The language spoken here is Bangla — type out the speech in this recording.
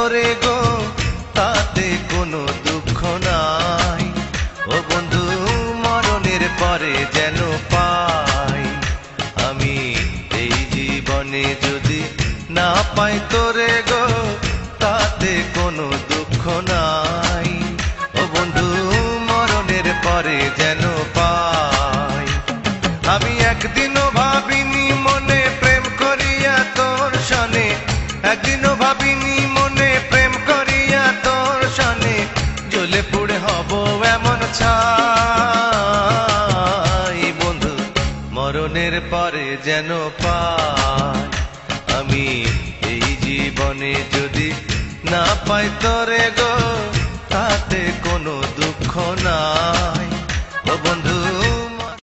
তোরে গো তাতে কোনো দুঃখ নাই। ও বন্ধু মরণের পরে যেন পাই আমি এই জীবনে যদি না পাই তোরে গো তাতে কোনো দুঃখ নাই। ও বন্ধু মরণের পরে যেন পাই। আমি একদিনও ভাবিনি মনে প্রেম করিয়া তোর সনে, একদিনও ভাবিনি মনে প্রেম করিয়া তোর সনে জ্বলে পুড়ে হব এমন ছাই। বন্ধু মরণের পরে যেন পাই আমি এই জীবনে যদি না পাই তোরে গো তাতে কোনো দুঃখ না।